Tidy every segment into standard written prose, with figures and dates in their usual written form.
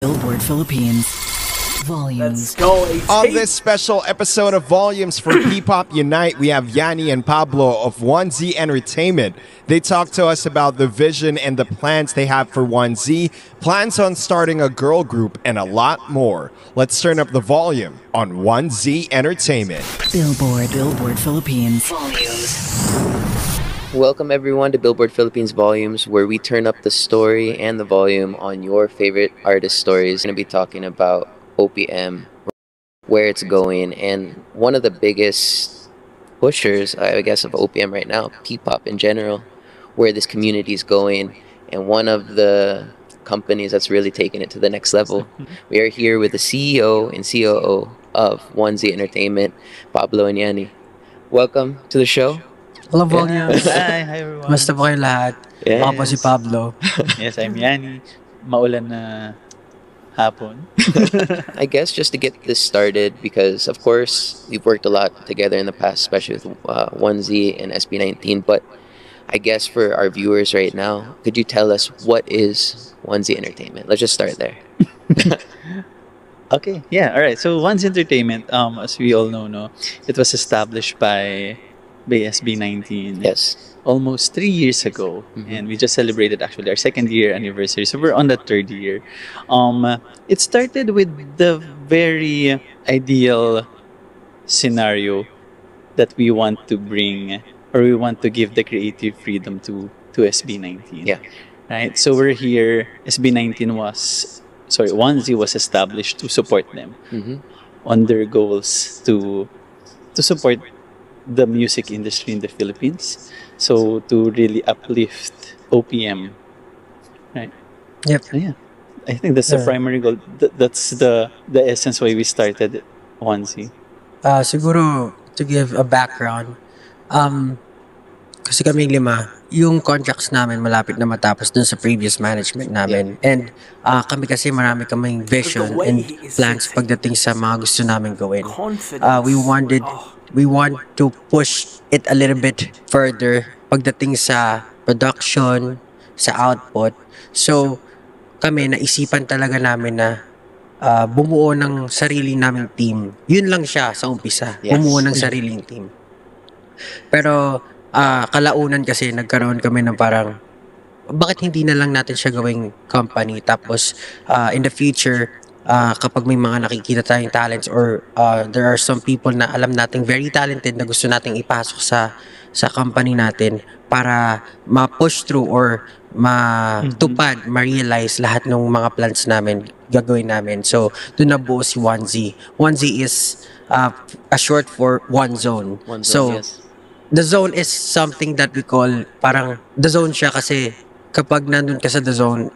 Billboard Philippines. Volumes. Let's go. On this special episode of Volumes for P-Pop Unite, we have Yanni and Pablo of 1Z Entertainment. They talk to us about the vision and the plans they have for 1Z, plans on starting a girl group, and a lot more. Let's turn up the volume on 1Z Entertainment. Billboard Philippines. Volumes. Welcome everyone to Billboard Philippines Volumes, where we turn up the story and the volume on your favorite artist stories. We're going to be talking about OPM, where it's going, and one of the biggest pushers, I guess, of OPM right now, P-pop in general, where this community is going, and one of the companies that's really taking it to the next level. We are here with the CEO and COO of 1Z Entertainment, Pablo and Yanni. Welcome to the show. Hello, Volumes. Hi everyone. Kumusta po kayo lahat? Yes. Ako po si Pablo. Yes, I'm Yanni. Maulan na hapon. I guess just to get this started, because of course we've worked a lot together in the past, especially with 1Z and SB19. But I guess for our viewers right now, could you tell us what is 1Z Entertainment? Let's just start there. Okay, yeah, all right. So 1Z Entertainment, as we all know, it was established by SB19. Yes. Almost 3 years ago, and we just celebrated actually our second year anniversary. So we're on the third year. It started with the very ideal scenario that we want to bring, or we want to give the creative freedom to SB19. Yeah. Right. So we're here. 1Z was established to support them on their goals to support the music industry in the Philippines. So to really uplift OPM, right? Yep. So, yeah, I think that's the primary goal. That's the essence why we started 1Z. Siguro, to give a background, kasi kaming lima, yung contracts namin malapit na matapos dun sa previous management namin. And kami kasi marami kaming vision and plans pagdating sa mga gusto namin gawin. We want to push it a little bit further pagdating sa production, sa output. So, kami naisipan talaga namin na bumuo ng sarili naming team. Yun lang siya sa umpisa. Yes. Bumuo ng sariling team. Pero, kalaunan kasi nagkaroon kami ng parang, bakit hindi na lang natin siya gawing company? Tapos, in the future, kapag may mga nakikita tayong talents or there are some people na alam nating very talented na gusto nating ipasok sa company natin para ma-push through or ma-tupad, ma-realize lahat ng mga plans namin, gagawin namin. So, doon nabuo si 1Z. 1Z is a short for One Zone. So, Yes. the zone is something that we call, parang the zone siya kasi kapag nandun ka sa the zone,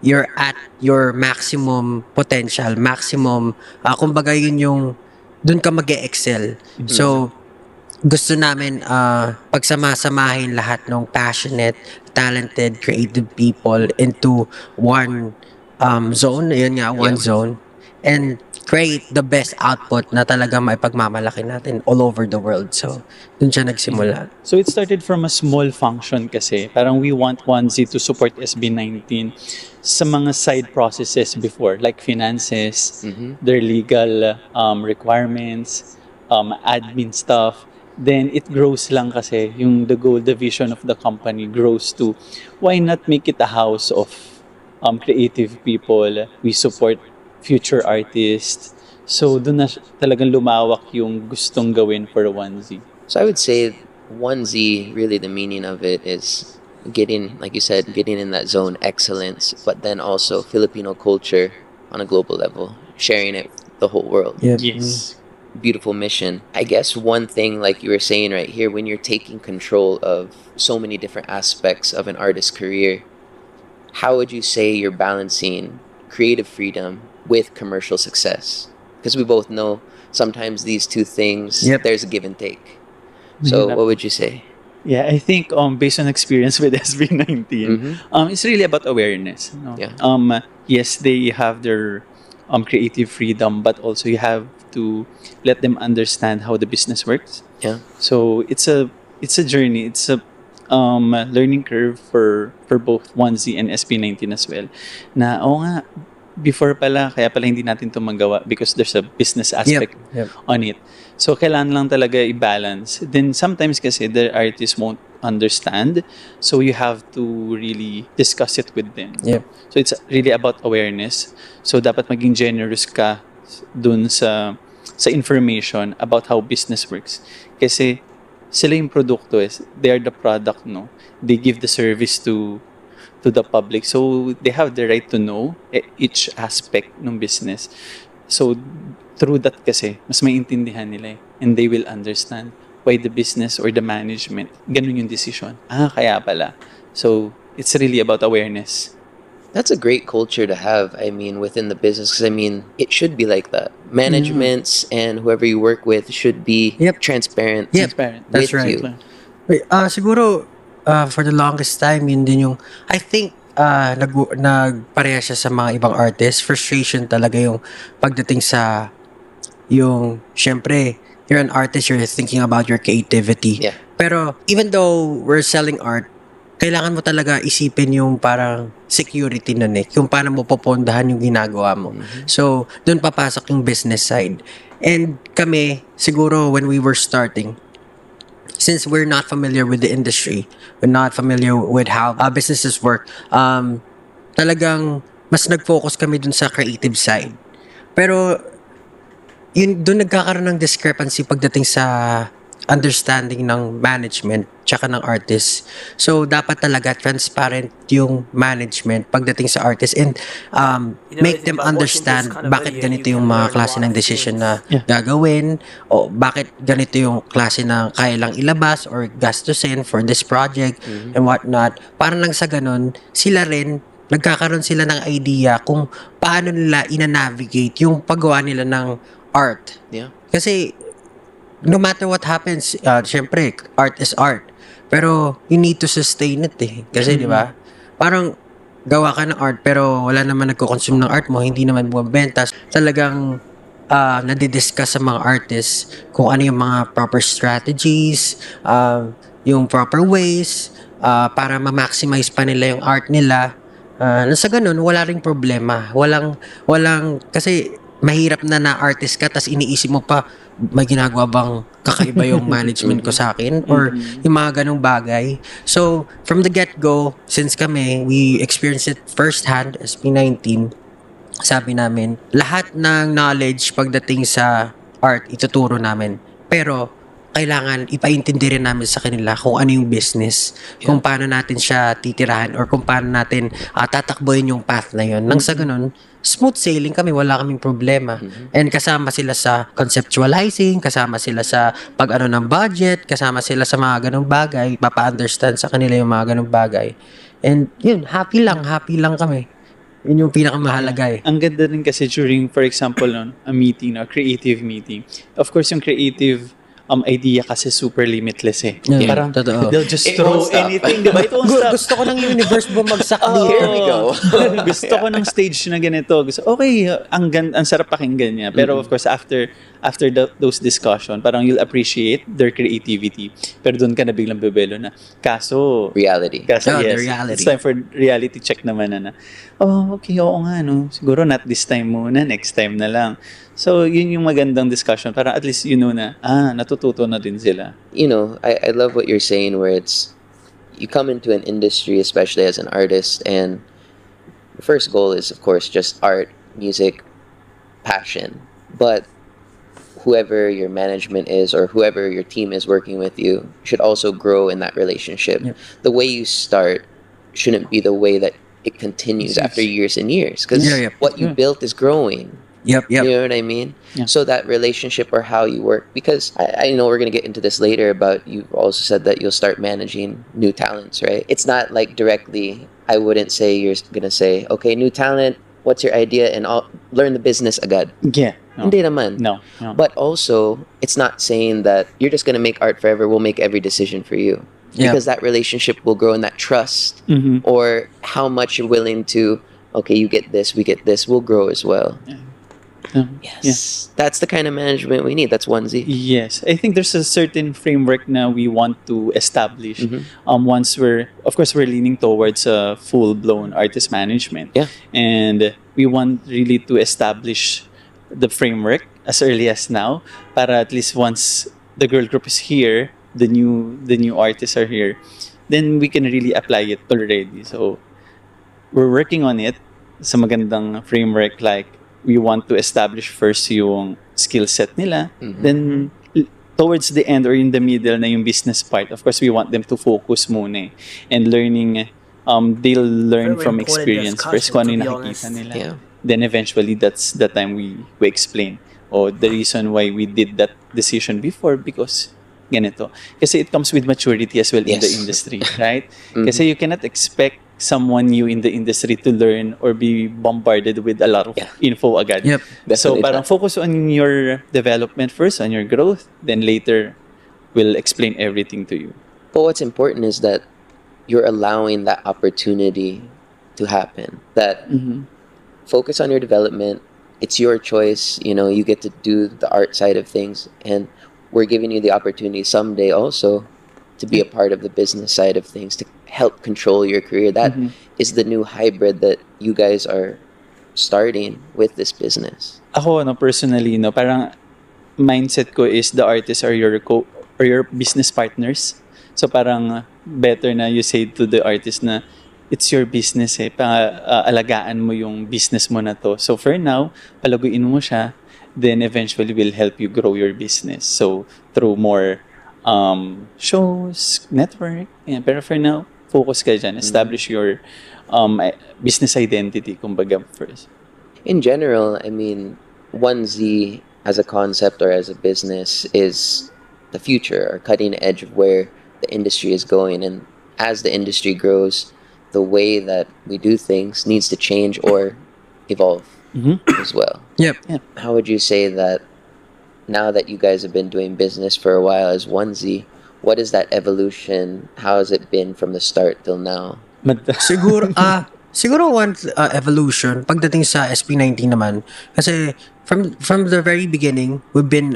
you're at your maximum potential, maximum, kumbaga yun yung, dun ka mag-excel. So, gusto namin pagsama-samahin lahat ng passionate, talented, creative people into one zone, yun nga, one zone, and create the best output na talaga maipagmamalaki natin all over the world. So, dun siya nagsimula. So it started from a small function kasi. Parang we want 1Z to support SB19 sa mga side processes before, like finances, their legal requirements, admin stuff. Then it grows lang kasi yung the goal, the vision of the company grows to why not make it a house of creative people. We support future artists. So doon na talagang lumawak yung gustong gawin for 1Z. So I would say 1Z, really the meaning of it is getting, like you said, getting in that zone excellence, but then also Filipino culture on a global level, sharing it with the whole world. Yes. Beautiful mission. I guess one thing, like you were saying right here, when you're taking control of so many different aspects of an artist's career, how would you say you're balancing creative freedom with commercial success? Because we both know sometimes these two things, there's a give and take. So what would you say? Yeah, I think based on experience with SB19, it's really about awareness. Yeah. Yes, they have their creative freedom, but also you have to let them understand how the business works. Yeah. So it's a journey. It's a learning curve for both 1Z and SB19 as well. Na oo nga, before pala, kaya pala hindi natin ito magawa because there's a business aspect Yep. on it. So, kailangan lang talaga i-balance. Then, sometimes kasi the artists won't understand. So, you have to really discuss it with them. Yep. So, it's really about awareness. So, dapat maging generous ka dun sa information about how business works. Kasi, sila yung produkto they are the product, no? They give the service to the public. So, they have the right to know each aspect ng business. So, through that kasi, mas maintindihan nila and they will understand why the business or the management, ganun yung decision. Kaya pala. So, it's really about awareness. That's a great culture to have, I mean, within the business. Because, I mean, it should be like that. Managements and whoever you work with should be Yep. transparent. Yep. Transparent. That's with right. you. Wait, siguro, for the longest time, yun din yung, I think, nagpareha siya sa mga ibang artists. Frustration talaga yung pagdating sa, yung, syempre, you're an artist, you're thinking about your creativity. Yeah. Pero, even though we're selling art, kailangan mo talaga isipin yung parang security nun yung paano mo popondahan yung ginagawa mo. So, doon papasok yung business side. And kami, siguro when we were starting, since we're not familiar with the industry, we're not familiar with how businesses work, talagang mas nag-focus kami dun sa creative side. Pero, yun, dun nagkakaroon ng discrepancy pagdating sa understanding ng management tsaka ng artist. So, dapat talaga transparent yung management pagdating sa artist and make them understand bakit ganito yung mga klase ng decision na gagawin o bakit ganito yung klase na kaya lang ilabas or gastusin for this project and whatnot. Para lang sa ganun, sila rin nagkakaroon sila ng idea kung paano nila ina-navigate yung paggawa nila ng art. Yeah. Kasi no matter what happens, syempre, art is art. Pero, you need to sustain it Kasi, di ba? Parang, gawa ka ng art, pero wala naman nagko-consume ng art mo, hindi naman bumabenta. Talagang, nadidiscuss sa mga artists kung ano yung mga proper strategies, yung proper ways, para ma-maximize pa nila yung art nila. Sa ganun, wala ring problema. Walang, kasi, mahirap na artist ka, tas iniisip mo pa, may ginagawa bang kakaiba yung management ko sa akin or yung mga ganong bagay. So, from the get-go, since kami, we experienced it firsthand as P19, sabi namin, lahat ng knowledge pagdating sa art, ituturo namin. Pero, kailangan ipaintindi rin namin sa kanila kung ano yung business, kung paano natin siya titirahan or kung paano natin tatakboyin yung path na yun. Nang sa ganun, smooth sailing kami, wala kaming problema. And kasama sila sa conceptualizing, kasama sila sa pag-ano ng budget, kasama sila sa mga ganong bagay, mapa-understand sa kanila yung mga ganong bagay. And yun, happy lang kami. Yun yung pinakamahalaga Ang ganda rin kasi during, for example, a meeting, a creative meeting. Of course, yung creative idea kasi super limitless Yeah, parang totoo. they'll just It throw won't stop. anything, diba? It won't stop. Gusto ko ng universe bumagsak dito. Here we go. Gusto ko ng stage na ganito. Okay, ang sarap pakinggan niya. Pero of course, after those discussion, parang you'll appreciate their creativity. Pero doon ka na biglang bebelo na. Kaso, Reality. yes, the reality. it's time for reality check naman na. Okay, oo nga, no. Siguro not this time muna, next time na lang. So, yun yung magandang discussion. Parang at least you know na, natututo na din sila. You know, I love what you're saying where it's, you come into an industry, especially as an artist, and the first goal is, of course, just art, music, passion. But whoever your management is or whoever your team is working with you should also grow in that relationship. Yep. The way you start shouldn't be the way that it continues after years and years. Because what you built is growing. Yep. You know what I mean? Yeah. So that relationship or how you work, because I know we're going to get into this later, but you've also said that you'll start managing new talents, right? It's not like directly, I wouldn't say you're going to say, okay, new talent, what's your idea? And I'll learn the business agad. Yeah. No. Hindi naman. No. But also, it's not saying that you're just going to make art forever. We'll make every decision for you. Yeah. Because that relationship will grow in that trust or how much you're willing to, okay, you get this, we get this, will grow as well. Yes. That's the kind of management we need. That's 1Z. Yes. I think there's a certain framework na we want to establish. Once we're leaning towards a full-blown artist management. Yeah. And we want really to establish the framework as early as now, para at least once the girl group is here, the new artists are here, then we can really apply it already. So we're working on it sa magandang framework. Like, we want to establish first yung skill set nila, then towards the end or in the middle na yung business part, of course we want them to focus muna and learning. They'll learn Very from important experience discussion, first kung ano to yung be nakikita honest. nila. Yeah. Then eventually that's the time we explain the reason why we did that decision before, because ganito. Kasi it comes with maturity as well in the Yes. industry, right? Kasi you cannot expect someone new in the industry to learn or be bombarded with a lot of info agad. Yep. So Definitely parang not. focus on your development first, on your growth, then later we'll explain everything to you. But what's important is that you're allowing that opportunity to happen. That focus on your development. It's your choice. You know, you get to do the art side of things, and we're giving you the opportunity someday also to be a part of the business side of things, to help control your career. That is the new hybrid that you guys are starting with this business. Ako, personally, parang mindset ko is the artists are your or your business partners. So parang better na you say to the artist na it's your business alagaan mo yung business mo na to. So for now, palaguin mo siya, then eventually will help you grow your business. So through more shows, network, pero for now, focus ka dyan. Establish your business identity, kumbaga, first. In general, I mean, 1Z as a concept or as a business is the future or cutting edge of where the industry is going. And as the industry grows, the way that we do things needs to change or evolve as well. Yep. How would you say that now that you guys have been doing business for a while as 1Z, what is that evolution? How has it been from the start till now? Siguro one evolution pagdating sa SB19 naman, kasi from the very beginning we've been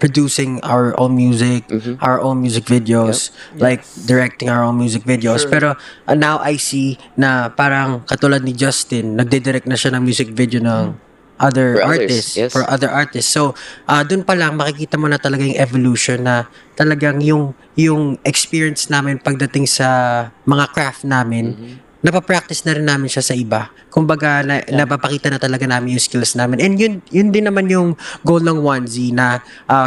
producing our own music, our own music videos, like directing our own music videos. Pero now I see na parang katulad ni Justin, nagdidirect na siya ng music video ng other For others, artists, yes. for other artists. So, dun pa lang makikita mo na talaga yung evolution na talagang yung experience namin pagdating sa mga craft namin, napapractice na rin namin siya sa iba. Kumbaga, napapakita na talaga namin yung skills namin. And yun din naman yung goal ng 1Z na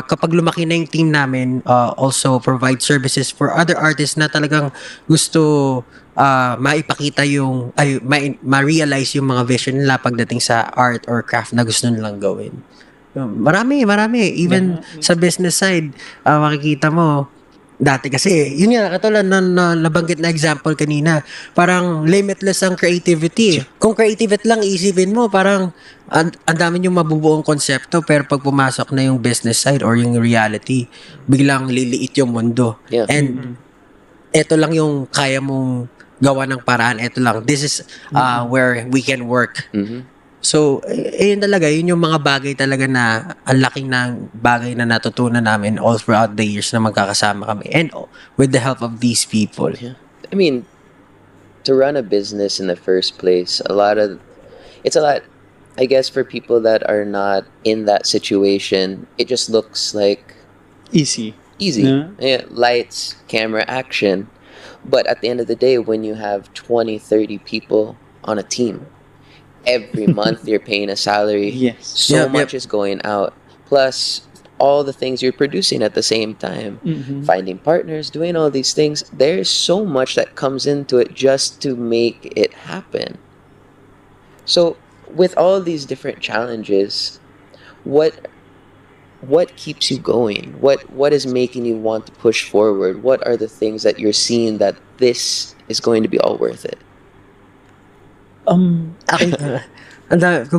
kapag lumaki na yung team namin, also provide services for other artists na talagang gusto maipakita yung, ma-realize yung mga vision nila pagdating sa art or craft na gusto nilang gawin. Marami. Even sa business side, makikita mo, dati kasi, yun nga, katulad na nabanggit na example kanina, parang limitless ang creativity. Kung creativity lang isipin mo, parang ang dami yung mabubuong konsepto, pero pag pumasok na yung business side or yung reality, biglang liliit yung mundo. Yeah. And eto lang yung kaya mong gawa ng paraan, eto lang. This is where we can work. So, yun talaga, yun yung mga bagay talaga na ang laking ng bagay na natutunan namin all throughout the years na magkakasama kami. And with the help of these people. Yeah. I mean, to run a business in the first place, it's a lot, I guess, for people that are not in that situation, it just looks like Easy. Yeah, lights, camera, action. But at the end of the day, when you have 20, 30 people on a team, every month you're paying a salary. Yes. So much is going out. Plus, all the things you're producing at the same time. Finding partners, doing all these things. There's so much that comes into it just to make it happen. So, with all these different challenges, what keeps you going? What is making you want to push forward? What are the things that you're seeing that this is going to be all worth it? Kung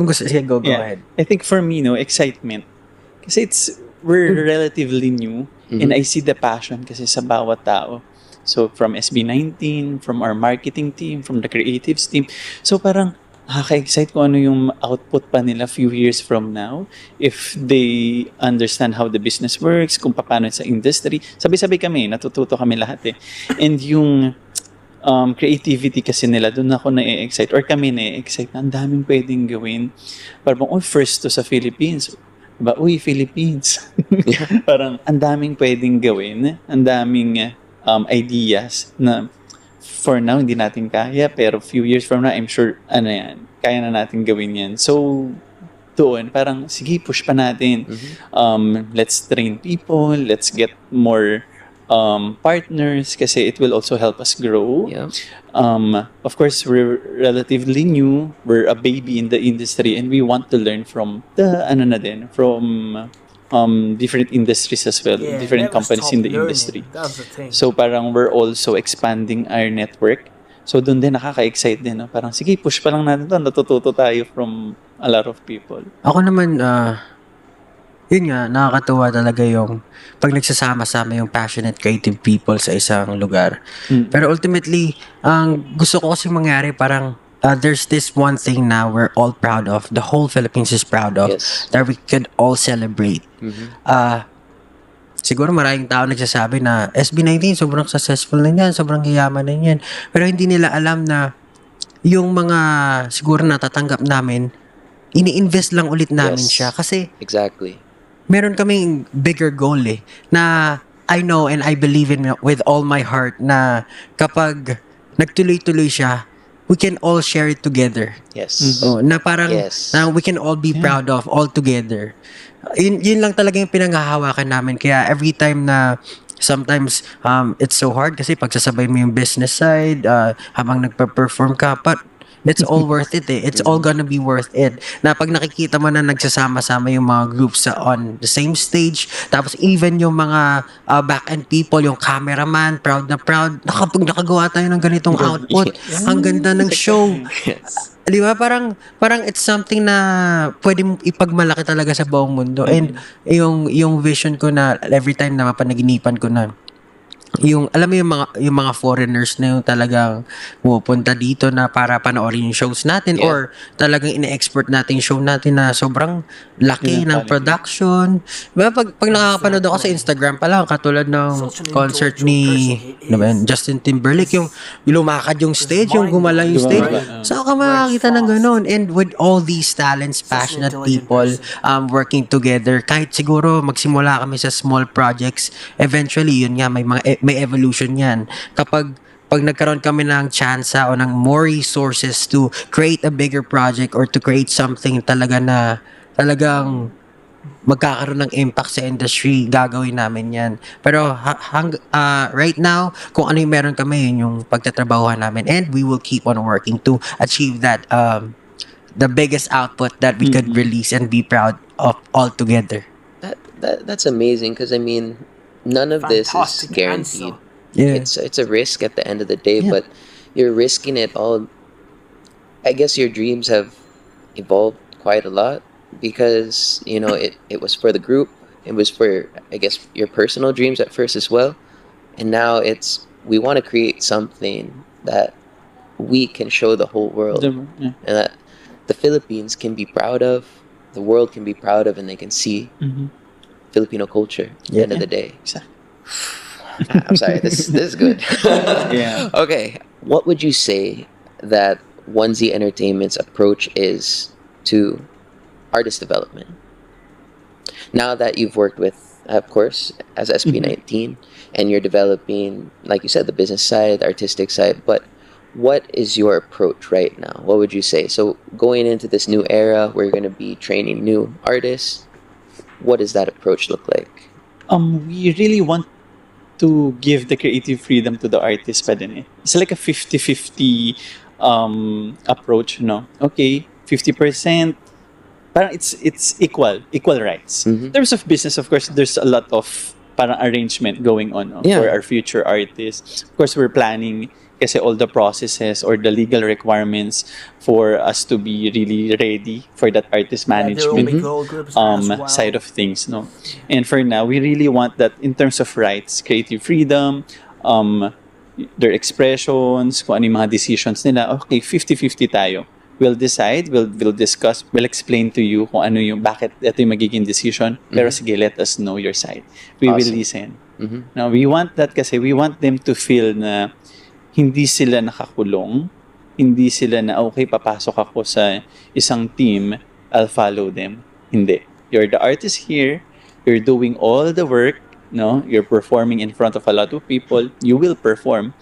gusto, sige, go ahead. I think for me, excitement. Kasi we're relatively new, and I see the passion kasi sa bawat tao. So from SB19, from our marketing team, from the creatives team. So parang nakaka-excite kung ano yung output pa nila few years from now. If they understand how the business works, kung paano sa industry. Sabi-sabi kami, natututo kami lahat eh. And yung creativity kasi nila, doon ako na-excite or kami na-excite na ang daming pwedeng gawin. Parang, first to sa Philippines. Diba? Uy, Philippines. Parang ang daming pwedeng gawin, ang daming ideas na for now hindi natin kaya, pero few years from now, I'm sure, kaya na natin gawin yan. So, doon, parang, sige, push pa natin. Let's train people, let's get more partners kasi it will also help us grow. Yeah. Of course, we're relatively new. We're a baby in the industry and we want to learn from from different industries as well, different companies in the industry. That's the thing. So parang we're also expanding our network. So doon din nakaka-excite din. No? Parang sige, push pa lang natin to. Natututo tayo from a lot of people. Ako naman, yun nga, nakakatuwa talaga yung pag nagsasama-sama yung passionate creative people sa isang lugar. Pero ultimately, ang gusto ko kasi mangyari parang there's this one thing now we're all proud of, the whole Philippines is proud of, Yes. that we could all celebrate. Siguro maraming tao nagsasabi na SB19 sobrang successful na yan, sobrang yaman na yan. Pero hindi nila alam na yung mga siguro natatanggap namin, ini-invest lang ulit namin Yes. siya. Kasi Exactly. meron kaming bigger goal na I know and I believe in with all my heart na kapag nagtuloy-tuloy siya, we can all share it together. Yes. Oh, na parang Yes. na we can all be proud of all together. Yun lang talaga yung pinanghahawakan namin. Kaya every time na sometimes it's so hard kasi pagsasabay mo yung business side habang nagpa-perform ka, but it's all worth it eh. It's all gonna be worth it. Na pag nakikita mo na nagsasama-sama yung mga groups on the same stage, tapos even yung mga back-end people, yung cameraman, proud na proud, nakagawa tayo ng ganitong output. Ang ganda ng show. Yes. Di ba? Parang it's something na pwede mong ipagmalaki talaga sa buong mundo. And yung vision ko na every time na mapanaginipan ko na yung alam mo yung mga foreigners na yung talagang pupunta dito na para panoorin yung shows natin or talagang ine-export natin yung show natin na sobrang laki ng production. Diba? Pag nakakapanood ako sa Instagram pa lang katulad ng concert ni Justin Timberlake, yung lumakad yung stage, yung gumalang yung stage. Saan ka makakita ng ganun? And with all these talents, passionate people working together, kahit siguro magsimula kami sa small projects, eventually yun nga may evolution yan. Pag nagkaroon kami ng chance o ng more resources to create a bigger project or to create something talaga na talagang magkakaroon ng impact sa industry, gagawin namin yan. Pero right now, kung ano yung meron kami, yun yung pagtatrabahuhan namin, and we will keep on working to achieve that the biggest output that we could release and be proud of all together. That's amazing because I mean, none of this is Fantastic guaranteed. answer. Yeah. It's a risk at the end of the day, but you're risking it all. I guess your dreams have evolved quite a lot because it was for the group, it was for I guess your personal dreams at first as well, and now we want to create something that we can show the whole world and that the Philippines can be proud of, the world can be proud of, and they can see Filipino culture at the end of the day. Exactly. I'm sorry, this is good. Yeah. Okay, what would you say that 1Z Entertainment's approach is to artist development? Now that you've worked with, of course, as SB19, and you're developing, like you said, the business side, the artistic side, but what is your approach right now? What would you say? So going into this new era, where you're going to be training new artists, what does that approach look like? We really want to give the creative freedom to the artist pa din eh. It's like a 50-50 approach, no? Okay, 50%, parang it's equal rights. In terms of business, of course, there's a lot of parang arrangement going on for our future artists. Of course, we're planning kasi all the processes or the legal requirements for us to be really ready for that artist management side of things, no? And for now, we really want that in terms of rights, creative freedom, their expressions, kung ano yung mga decisions nila, okay, 50-50 tayo. We'll decide, we'll discuss, we'll explain to you kung ano yung, bakit ito yung magiging decision, pero sige, let us know your side. We will listen. Now, we want that kasi we want them to feel na hindi sila nakakulong, hindi sila na, okay, papasok ako sa isang team, I'll follow them. Hindi. You're the artist here, you're doing all the work, no? You're performing in front of a lot of people, you will perform,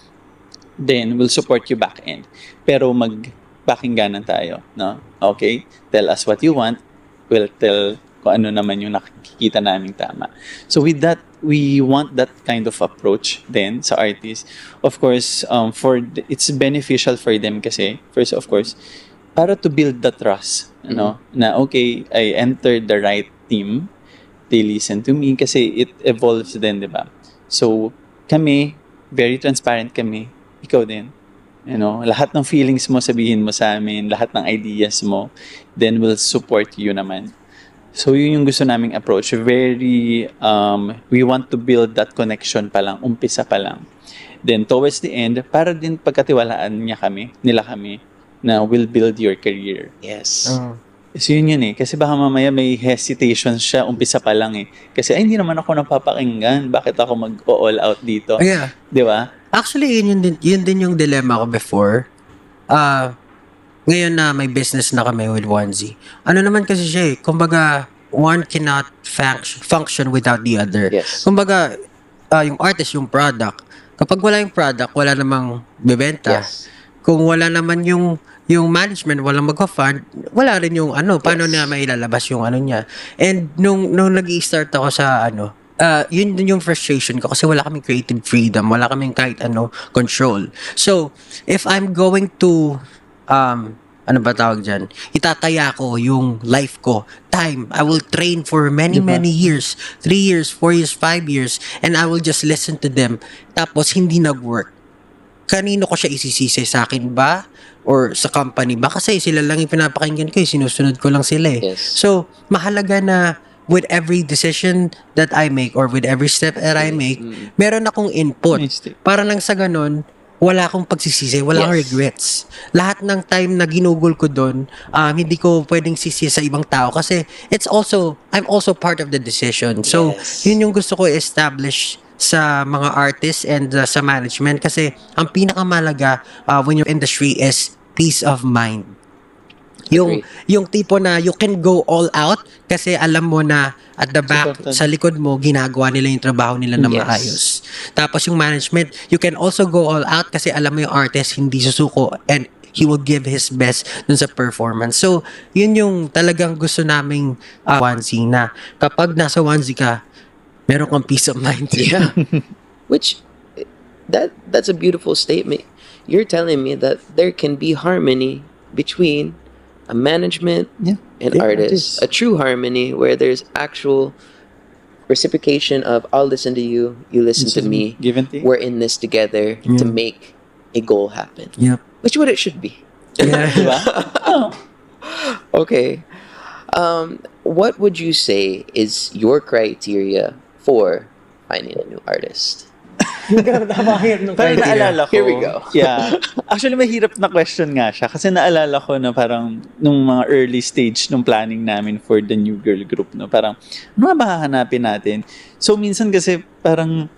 then we'll support you back end. Pero magpakingganan tayo, no? Okay? Tell us what you want, we'll tell kung ano naman yung nakikita naming tama. So with that, we want that kind of approach then sa artists. Of course, it's beneficial for them kasi, first of course, para to build the trust, no? Na okay, I entered the right team, they listen to me kasi it evolves din, di ba? So, kami, very transparent kami, ikaw din. You know, lahat ng feelings mo sabihin mo sa amin, lahat ng ideas mo, then we'll support you naman. So, yun yung gusto naming approach. Very, we want to build that connection pa lang, umpisa pa lang. Then, towards the end, para din pagkatiwalaan nila kami, na will build your career. Yes. So, yun eh. Kasi baka mamaya may hesitation siya, umpisa pa lang eh. Kasi, ay, hindi naman ako napapakinggan. Bakit ako mag-all out dito? Yeah. Di ba? Actually, yun din yung dilemma ko before. Ngayon na may business na kami with 1Z. Ano naman kasi siya eh, kumbaga, one cannot function without the other. Yes. Kumbaga, yung artist, yung product. Kapag wala yung product, wala namang bebenta. Yes. Kung wala naman yung management, walang magpa-fund, wala rin yung paano na mailalabas yung niya. And nung nag-i-start ako sa yun din yung frustration ko kasi wala kaming creative freedom, wala kaming kahit control. So, if I'm going to ano ba tawag dyan? Itataya ko yung life ko. Time. I will train for many years. 3 years, 4 years, 5 years. And I will just listen to them. Tapos, hindi nag-work. Kanino ko siya isisisi? Sa akin ba? Or sa company ba? Kasi sila lang yung pinapakinggan ko. Sinusunod ko lang sila eh. Yes. So, mahalaga na with every decision that I make or with every step that I make, meron akong input. Para lang sa ganun, wala akong pagsisisi, wala akong regrets. Lahat ng time na ginugol ko doon, hindi ko pwedeng sisi sa ibang tao kasi I'm also part of the decision. So, yun yung gusto ko i-establish sa mga artists and sa management kasi ang pinakamalaga when your industry is peace of mind. Yung tipo na you can go all out kasi alam mo na at the back, sa likod mo, ginagawa nila yung trabaho nila na maayos. Tapos yung management, you can also go all out kasi alam mo yung artist hindi susuko and he will give his best dun sa performance. So, yun yung talagang gusto naming 1Z na kapag nasa 1Z ka, meron kang peace of mind. Yeah. Which, that's a beautiful statement. You're telling me that there can be harmony between a management and artists. A true harmony where there's actual reciprocation of I'll listen to you, you listen to me. Give and take. We're in this together to make a goal happen. Yep. Which what it should be. Yeah. Okay. What would you say is your criteria for finding a new artist? Pero naalala ko. Here we go. Yeah. Actually, mahirap na question nga siya. Kasi naalala ko na parang nung mga early stage nung planning namin for the new girl group, no? Parang, ano nga ba hahanapin natin? So, minsan kasi parang,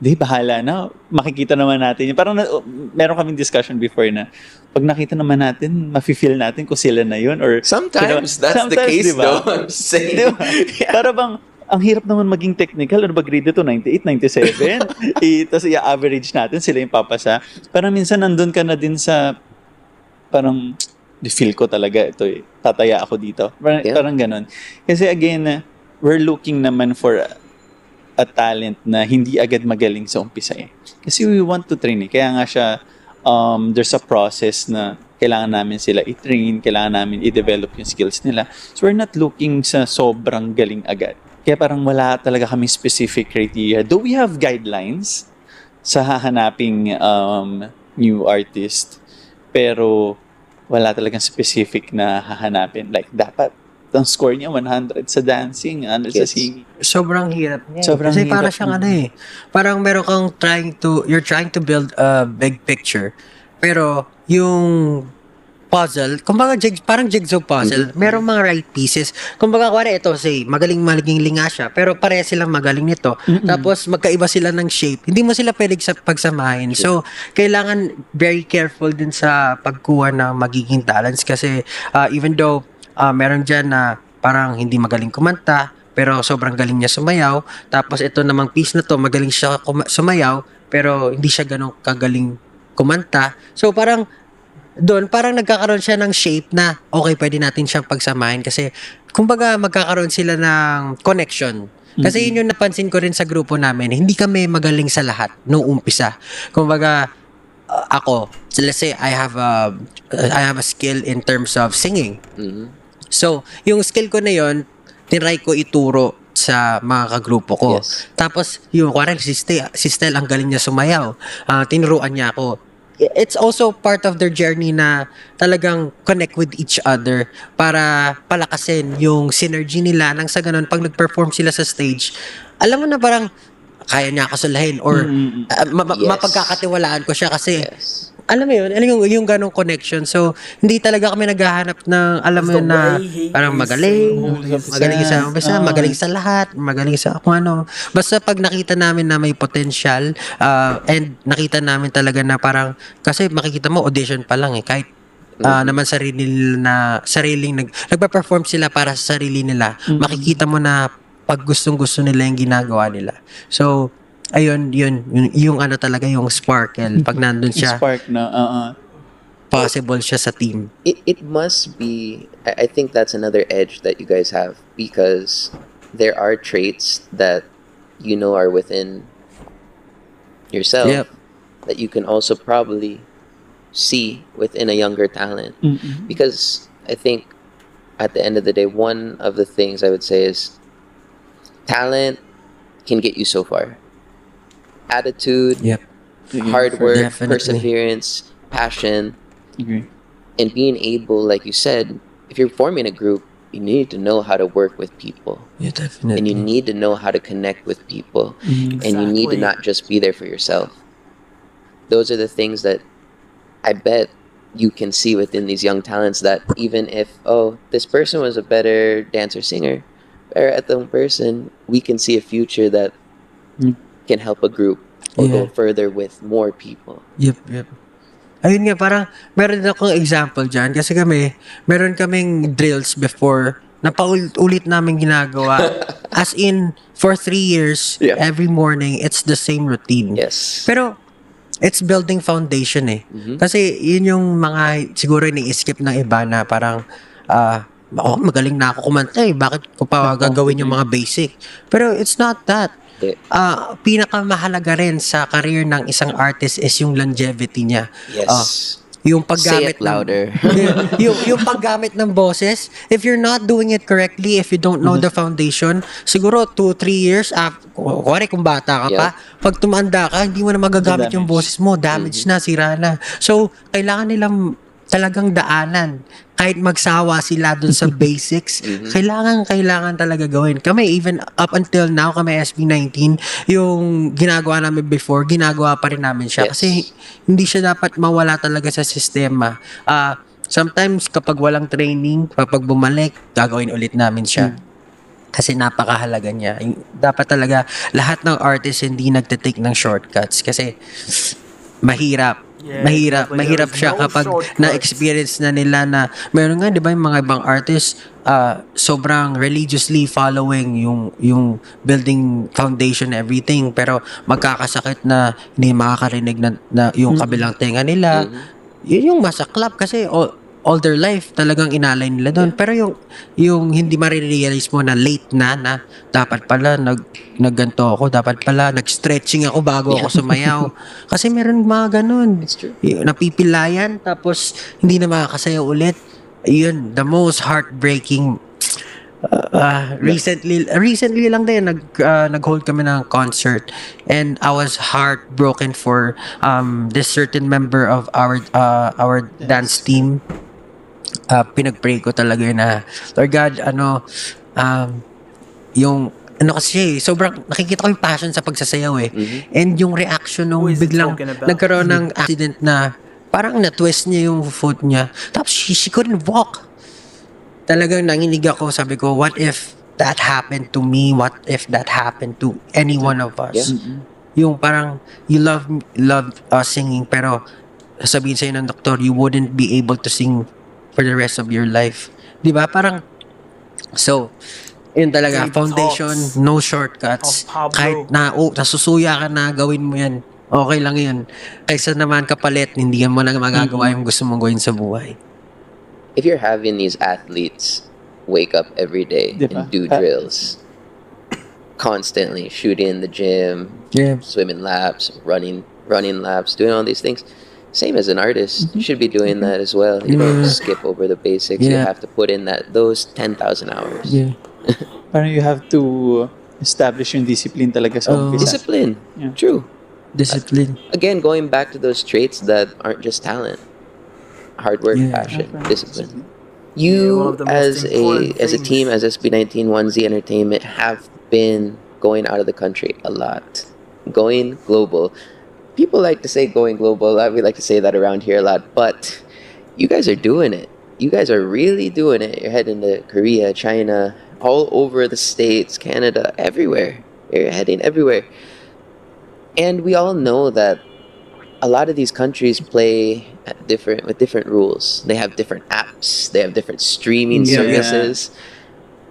bahala na. Makikita naman natin. Parang meron kaming discussion before na pag nakita naman natin, mafe-feel natin kung sila na yun. Or, Sometimes that's the case, diba? though. I'm saying. Diba? Para bang, ang hirap naman maging technical. Ano ba grade ito? 98, 97? Tapos i-average natin, sila yung papasa. Parang minsan nandun ka na din sa parang feel ko talaga ito eh. Tataya ako dito. Parang ganun. Kasi again, we're looking naman for a talent na hindi agad magaling sa umpisa eh. Kasi we want to train eh. Kaya nga siya, there's a process na kailangan namin sila i-train, kailangan namin i-develop yung skills nila. So we're not looking sa sobrang galing agad. Kaya parang wala talaga kaming specific criteria. Though we have guidelines sa hahanaping new artist, pero wala talagang specific na hahanapin. Like, dapat ang score niya 100 sa dancing, 100 sa singing. Sobrang hirap niya. Sobrang Kasi hirap. para siyang parang meron kang you're trying to build a big picture. Pero yung puzzle, kumbaga parang jigsaw puzzle, merong mga right pieces. Kumbaga, kuwari ito, say, magaling linga siya, pero pareha silang magaling nito. Tapos, magkaiba sila ng shape. Hindi mo sila pwedeng pagsamahin. So, kailangan very careful din sa pagkuha ng magiging talents kasi even though meron dyan na parang hindi magaling kumanta, pero sobrang galing niya sumayaw. Tapos, ito namang piece na to, magaling siya sumayaw, pero hindi siya ganun kagaling kumanta. So, parang nagkakaroon siya ng shape na okay, pwede natin siyang pagsamahin kasi kumbaga magkakaroon sila ng connection. Kasi yun yung napansin ko rin sa grupo namin, hindi kami magaling sa lahat nung umpisa. Kumbaga ako, let's say I have a skill in terms of singing. So, yung skill ko na yun, tinry ko ituro sa mga kagrupo ko. Yes. Tapos, yung kuwarang si Stel, ang galing niya sumayaw. Tinuruan niya ako. It's also part of their journey na talagang connect with each other para palakasin yung synergy nila nang sa ganun, pag nag-perform sila sa stage, alam mo na parang kaya niya kasulahin or mapagkakatiwalaan ko siya kasi alam mo yun, yung ganong connection. So, hindi talaga kami naghahanap ng, alam mo yun na, parang magaling sa lahat, magaling sa kung ano. Basta pag nakita namin na may potential, and nakita namin talaga na parang, kasi makikita mo, audition pa lang kahit naman sariling nagpa-perform sila para sa sarili nila, makikita mo na pag gustong-gusto nila yung ginagawa nila. So, ayun, yung ano talaga, yung sparkle. Pag nandun siya, Spark na, possible siya sa team. It must be, I think that's another edge that you guys have because there are traits that you know are within yourself that you can also probably see within a younger talent. Because I think at the end of the day, one of the things I would say is talent can get you so far. Attitude, hard work, Definitely. perseverance, passion, agree. and being able, like you said, if you're forming a group, you need to know how to work with people. Yeah, definitely. And you need to know how to connect with people. And you need to not just be there for yourself. Those are the things that I bet you can see within these young talents that even if, this person was a better dancer singer, or at the person, we can see a future that can help a group or go further with more people. Yep. Ayun nga, parang meron din akong example dyan kasi meron kaming drills before na paulit namin ginagawa. As in, for 3 years, every morning, it's the same routine. Yes. Pero, it's building foundation Kasi yun yung mga siguro ni-skip ng iba na parang, magaling na ako kumanta bakit ko pa gagawin yung mga basic? Pero it's not that. Pinakamahalaga rin sa career ng isang artist is yung longevity niya. Yes. Yung paggamit Say it louder. yung paggamit ng boses, if you're not doing it correctly, if you don't know the foundation, siguro 2-3 years kuwari kung bata ka pa, pag tumanda ka, hindi mo na magagamit yung boses mo, damage na, sira na. So, kailangan nilang talagang daanan. Kahit magsawa sila dun sa basics, kailangan talaga gawin. Kami, even up until now, kami SB19, yung ginagawa namin before, ginagawa pa rin namin siya. Kasi hindi siya dapat mawala talaga sa sistema. Sometimes, kapag walang training, kapag bumalik, gagawin ulit namin siya. Kasi napakahalaga niya. Dapat talaga, lahat ng artists hindi nagtitake ng shortcuts. Kasi, mahirap siya kapag na-experience na nila na meron nga 'di ba yung mga ibang artists sobrang religiously following yung building foundation everything pero magkakasakit na hindi makakarinig na yung kabilang tenga nila. Yun yung masaklap kasi all their life talagang inalay nila doon. Pero yung hindi marirealize mo na late na dapat pala nagganto ako, dapat pala nag-stretching ako bago ako sumayaw. Kasi meron mga ganun. It's true. Napipilayan tapos hindi na makakasayaw ulit. Yun, the most heartbreaking recently lang din nag-hold kami ng concert and I was heartbroken for this certain member of our dance team. Pinag-pray ko talaga na Lord God, yung kasi sobrang nakikita ko yung passion sa pagsasayaw and yung reaction nung biglang nagkaroon ng accident na parang na-twist niya yung foot niya. Tapos she couldn't walk. Talagang nanginig ako. Sabi ko, what if that happened to me? What if that happened to any one of us? Yung parang, you love singing, pero sabihin sa'yo ng doktor, you wouldn't be able to sing for the rest of your life. Di ba? Parang, so, yun talaga, Deep foundation, thoughts no shortcuts. of Pablo. Kahit na, nasusuya ka na, gawin mo yan. Okay lang yun. Kaysa naman kapalit, hindi mo lang magagawa yung gusto mong gawin sa buhay. If you're having these athletes wake up every day Diba? and do drills constantly, shooting in the gym, Yeah. swimming laps, running laps, doing all these things. Same as an artist, you should be doing that as well. You don't skip over the basics. You Yeah. have to put in those 10,000 hours. Yeah. Parang you have to establish yung discipline talaga sa umpisa. Discipline. Yeah. True. Discipline. Again, going back to those traits that aren't just talent. Hard work, Yeah. passion, discipline. One You of the most as important a things. team, as SB19 1Z Entertainment, have been going out of the country a lot. Going global. People like to say going global. We like to say that around here a lot, but you guys are doing it. You guys are really doing it. You're heading to Korea, China, all over the States, Canada, everywhere. You're heading everywhere. And we all know that a lot of these countries play with different rules. They have different apps. They have different streaming Yeah. services.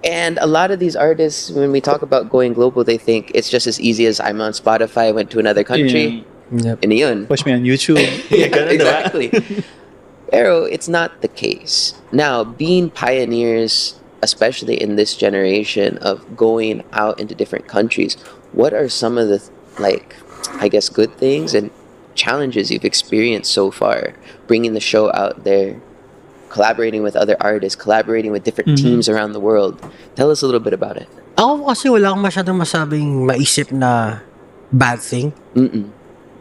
And a lot of these artists, when we talk about going global, they think it's just as easy as I'm on Spotify, I went to another country, Yep. and yun. Watch me on YouTube. Yeah, Ganun, diba? exactly. Pero it's not the case. Now, being pioneers, especially in this generation of going out into different countries, what are some of the, I guess, good things and challenges you've experienced so far? Bringing the show out there, collaborating with other artists, collaborating with different teams around the world. Tell us a little bit about it. Ako kasi wala akong masyadong masabing maisip na bad thing. Mm-mm.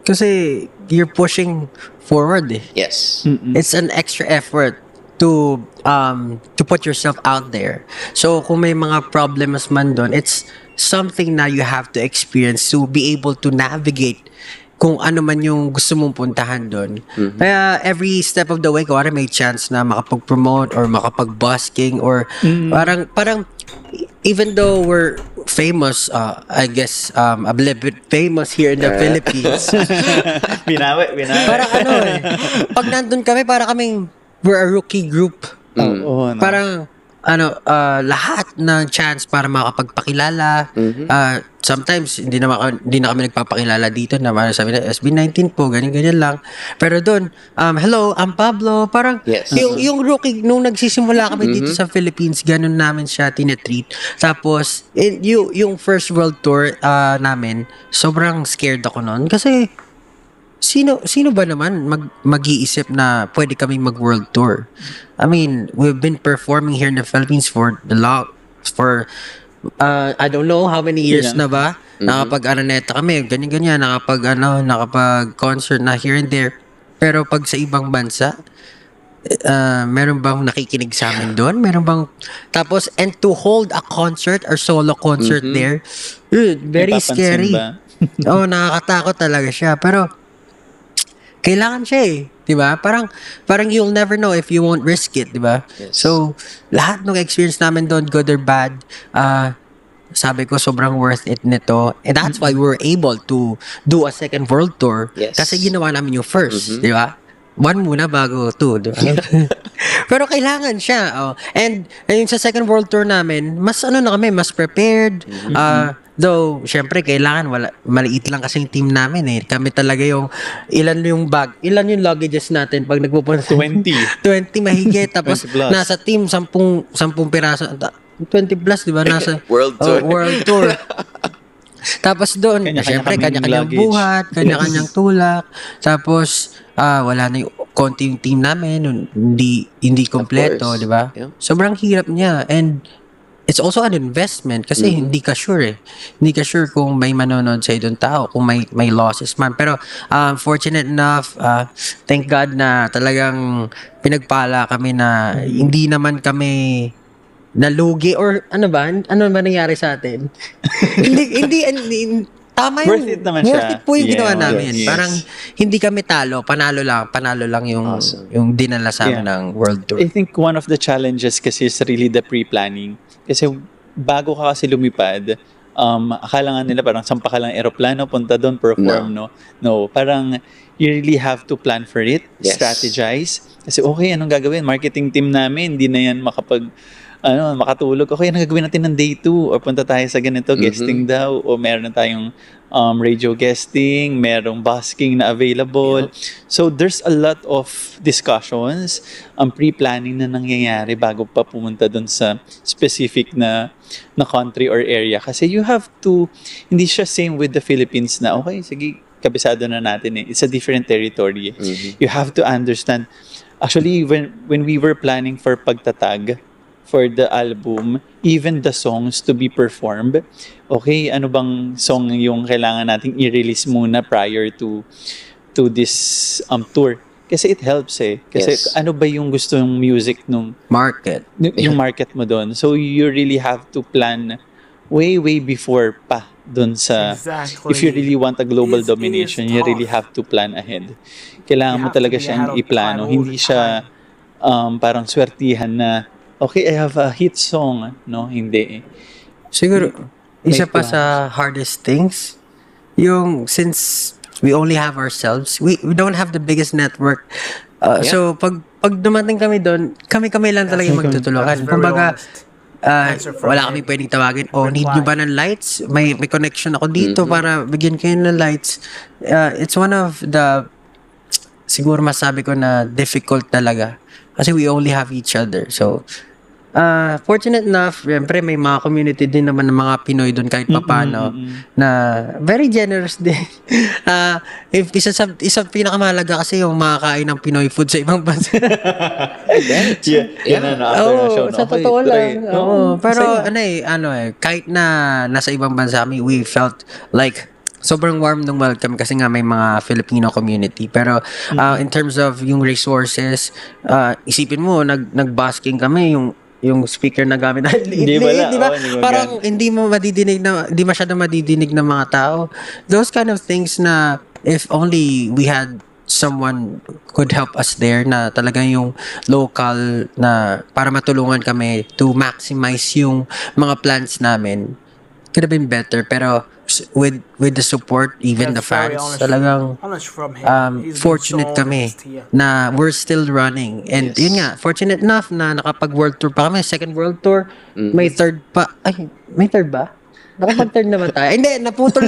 Kasi you're pushing forward eh. Yes. It's an extra effort to put yourself out there. So kung may mga problems man doon, it's something na you have to experience to be able to navigate kung ano man yung gusto mong puntahan doon. Kaya every step of the way, kung may chance na makapag-promote or makapag-busking or parang even though we're famous, I guess a little bit famous here in the Philippines. Binawi. Parang pag nandun kami, parang kaming we're a rookie group. Oo, no. Parang lahat ng chance para makapagpakilala. Sometimes hindi na kami nagpapakilala dito na sabi na SB19 po, ganyan lang. Pero doon, hello, I'm Pablo. Parang Yes. yung rookie nung nagsisimula kami dito sa Philippines, ganun namin siya tinetreat. Tapos yung first world tour namin, sobrang scared ako noon kasi sino ba naman mag-iisip na pwede kaming mag-world tour? I mean, we've been performing here in the Philippines for I don't know how many years na ba. Nakapag-araneta kami, ganyan-ganyan, nakapag-concert na here and there. Pero pag sa ibang bansa, meron bang nakikinig sa amin doon? Meron bang tapos and to hold a concert or solo concert there, very Napapansin scary. ba? Nakakatakot talaga siya. Pero kailangan siya eh. 'Di ba? Parang you'll never know if you won't risk it, 'di ba? Yes. So, lahat ng experience namin doon, good or bad, sabi ko sobrang worth it nito. And that's why we were able to do a second world tour. Yes. Kasi ginawa namin yung first, 'di ba? One muna bago two, di ba? Pero kailangan siya. And yung sa second world tour namin, mas mas prepared. Though, syempre, maliit lang kasi yung team namin eh. Kami talaga ilan yung luggages natin pag nagpupunta. 20. 20 mahigit. Tapos, 20 plus. nasa team, 10 piraso. 20 plus, di ba? Nasa World tour. World tour. Tapos doon, Kanya-kanya syempre, kaming kanya-kanyang luggage. buhat, kanya-kanyang tulak. Tapos, wala na yung konti yung team namin, hindi kompleto, course. di ba? Yeah. Sobrang hirap niya. And it's also an investment kasi hindi ka sure eh. Hindi ka sure kung may manonood sa doon tao, kung may losses man. Pero fortunate enough, thank God na talagang pinagpala kami na hindi naman kami nalugi or ano ba nangyari sa atin? hindi tama yung, Worth it naman siya. Worth it po yung Yeah, ginawa namin. yes. Parang hindi kami talo, panalo lang yung Awesome. yung dinala sa amin ng World Tour. I think one of the challenges kasi is really the pre-planning. Kasi bago ka kasi lumipad, akala nga nila parang sampa ka lang aeroplano, punta doon, perform, no? No, parang you really have to plan for it, Yes. strategize. Kasi okay, anong gagawin? Marketing team namin, hindi na yan makatulog. Okay, anong gagawin natin ng day 2? Or punta tayo sa ganito, guesting daw. O meron na tayong radio guesting, merong busking na available. So, there's a lot of discussions, pre-planning na nangyayari bago pa pumunta dun sa specific na country or area. Kasi you have to, hindi siya same with the Philippines na, okay, sige, kabisado na natin eh. It's a different territory. You have to understand. Actually, when we were planning for pagtatag, for the album, even the songs to be performed, okay, ano bang song yung kailangan nating i-release muna prior to this tour? Kasi it helps eh. Kasi Yes. ano ba yung gusto yung music nung Market. yung market mo doon. So you really have to plan way before pa doon sa Exactly. if you really want a global It is domination, you really tough. have to plan ahead. Kailangan You mo have to talaga be ahead siyang of time iplano. all Hindi the siya parang swertihan na okay, I have a hit song, no? Hindi. Siguro, isa May pa plans. sa hardest things, yung since we only have ourselves, we don't have the biggest network. So, pag dumating kami doon, kami lang talaga yung magtutulungan. That's very Kumbaga, honest. Answer from wala him. kami pwedeng tawagin, need Reply. nyo ba ng lights? May connection ako dito para bigyan kayo ng lights. It's one of the, siguro masabi ko na difficult talaga. Kasi we only have each other. So, fortunate enough, syempre may mga community din naman ng mga Pinoy doon kahit papano na very generous din. If isa pinakamahalaga kasi yung makakain ng Pinoy food sa ibang bansa. Yan na, after na show. Sa totoo lang. Pero kahit na nasa ibang bansa kami, we felt like sobrang warm ng welcome kasi nga may mga Filipino community. Pero in terms of yung resources, isipin mo, nag-busking kami, yung speaker na gamit natin. Hindi wala. Di ba? Oo, hindi mo Parang hindi masyadong madidinig ng mga tao. Those kind of things na if only we had someone could help us there na talaga yung local na para matulungan kami to maximize yung mga plans namin, could have been better. Pero with the support, even the That's very fans, honest talagang from him. He's been fortunate so kami honest here. na we're still running. And yun nga, fortunate enough na nakapag-world tour pa kami. Second world tour, may third pa. Ay, may third ba? Nakapag-third na ba tayo? Hindi, naputol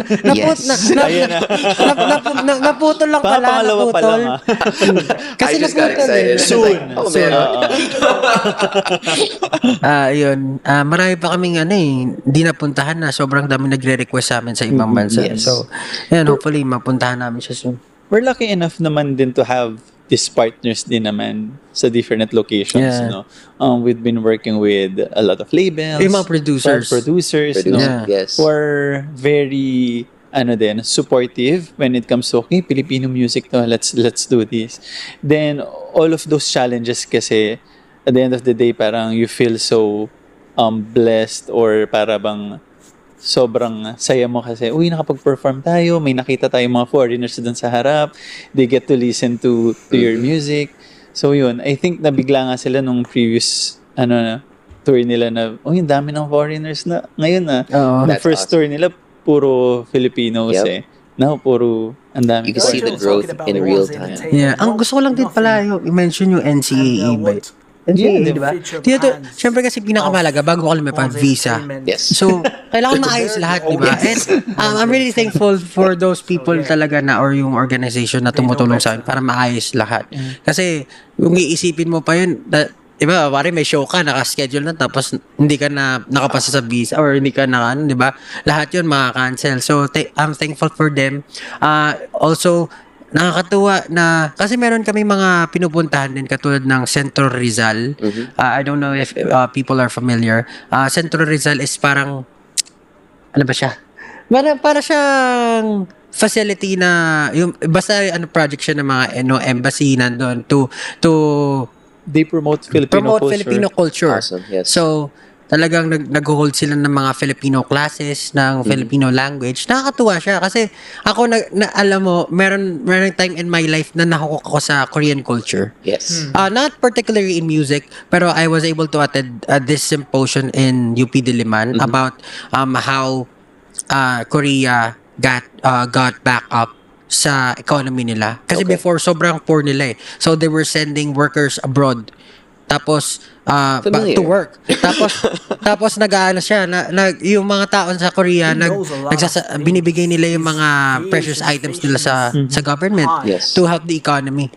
lang Pangalawa pa lang, ha? Kasi I just got naputol excited. Soon. Oh, man. Yun. Marami pa kaming hindi napuntahan na sobrang dami nagre-request sa amin sa ibang bansa. Yes. So, yun, hopefully mapuntahan namin siya soon. We're lucky enough naman din to have these partners din naman sa different locations, Yeah. no? We've been working with a lot of labels. Yung mga producers. no? Yeah. Yes. Who are very supportive when it comes to okay, Filipino music to, let's do this. Then all of those challenges kasi at the end of the day parang you feel so blessed or para bang sobrang saya mo kasi nakapag-perform tayo, may nakita tayong mga foreigners doon sa harap, they get to listen to your music. So yun, I think nabigla nga sila nung previous tour nila na yung dami ng foreigners na ngayon Oo. the That's first awesome. tour nila puro Filipinos Yep. Now puro ang dami. You can see the growth in real time. Yeah, ang gusto ko lang din pala yung i-mention yung NCAA ba? NCAA, di ba? Siyempre kasi pinakamalaga bago ka lumipad, visa. Yes. So, kailangan maayos lahat, di ba? And I'm really thankful for those people talaga na or yung organization na tumutulong sa akin para maayos lahat. Kasi, kung iisipin mo pa yun, di ba, pare may show ka, naka-schedule na, tapos hindi ka na nakapasa sa visa or hindi ka na, di ba? Lahat yun maka-cancel. So, I'm thankful for them. Also, nakakatuwa na kasi meron kami mga pinupuntahan din katulad ng Centro Rizal. I don't know if people are familiar. Centro Rizal is parang ano ba siya? Para siyang facility na yung basta project siya ng mga embassy nandoon to They promote Filipino culture. Filipino culture. Awesome, yes. So talagang nag-hold sila ng mga Filipino classes ng Filipino language. Nakakatuwa siya kasi ako alam mo, meron time in my life na nahook ako sa Korean culture. Yes. Not particularly in music, pero I was able to attend this symposium in UP Diliman about how Korea got back up sa economy nila. Kasi before, sobrang poor nila eh. So, they were sending workers abroad. Tapos, Familiar. to work. Tapos nag-aano siya, yung mga tao sa Korea, binibigay nila yung mga precious items nila sa government Yes. to help the economy.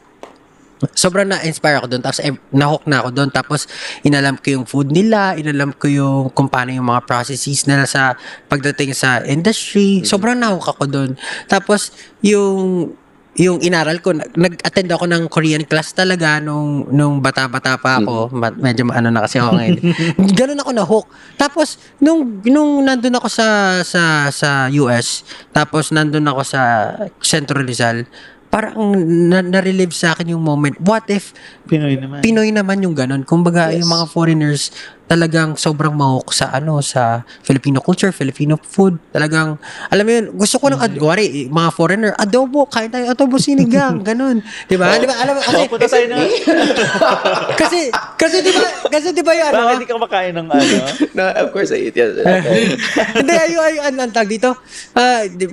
Sobrang na-inspire ako doon. Tapos nahook na ako doon. Tapos inalam ko yung food nila, inalam ko yung kung paano yung mga processes nila sa pagdating sa industry. Sobrang nahook ako doon. Tapos yung inaral ko, nag-attend ako ng Korean class talaga nung bata-bata pa ako. Medyo ano na kasi ako ngayon. Ganun ako na-hook. Tapos, nung nandun ako sa US, tapos nandun ako sa Central Rizal, parang na-relieve sa akin yung moment. What if Pinoy naman yung ganun? Kumbaga, yung mga foreigners talagang sobrang mahok sa Filipino culture, Filipino food. Talagang, alam mo yun, gusto ko ng mga foreigner, adobo, kain tayo adobo sinigang, ganun. Diba? Diba? Alam mo, Punta tayo na. kasi diba yun, Bakit hindi ka makain ng No, of course I eat. Yes. Hindi, ang tag dito,